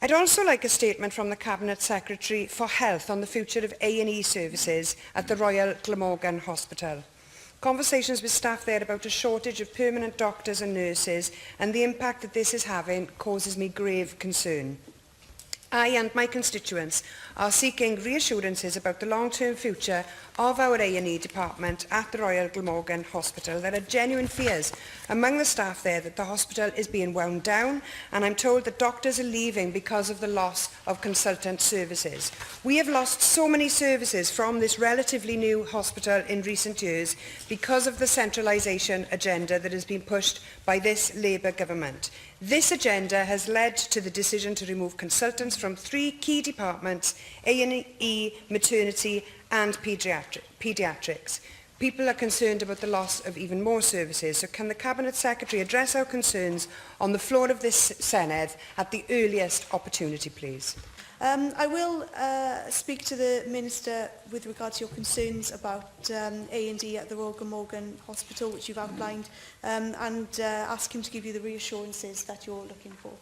I'd also like a statement from the Cabinet Secretary for Health on the future of A&E services at the Royal Glamorgan Hospital. Conversations with staff there about a shortage of permanent doctors and nurses and the impact that this is having causes me grave concern. I and my constituents are seeking reassurances about the long-term future of our A&E department at the Royal Glamorgan Hospital. There are genuine fears among the staff there that the hospital is being wound down, and I'm told that doctors are leaving because of the loss of consultant services. We have lost so many services from this relatively new hospital in recent years because of the centralisation agenda that has been pushed by this Labour government. This agenda has led to the decision to remove consultants from 3 key departments: A&E, maternity and paediatrics. People are concerned about the loss of even more services, so can the Cabinet Secretary address our concerns on the floor of this Senedd at the earliest opportunity, please? I will speak to the Minister with regard to your concerns about A&E at the Royal Glamorgan Hospital, which you've outlined, and ask him to give you the reassurances that you're looking for.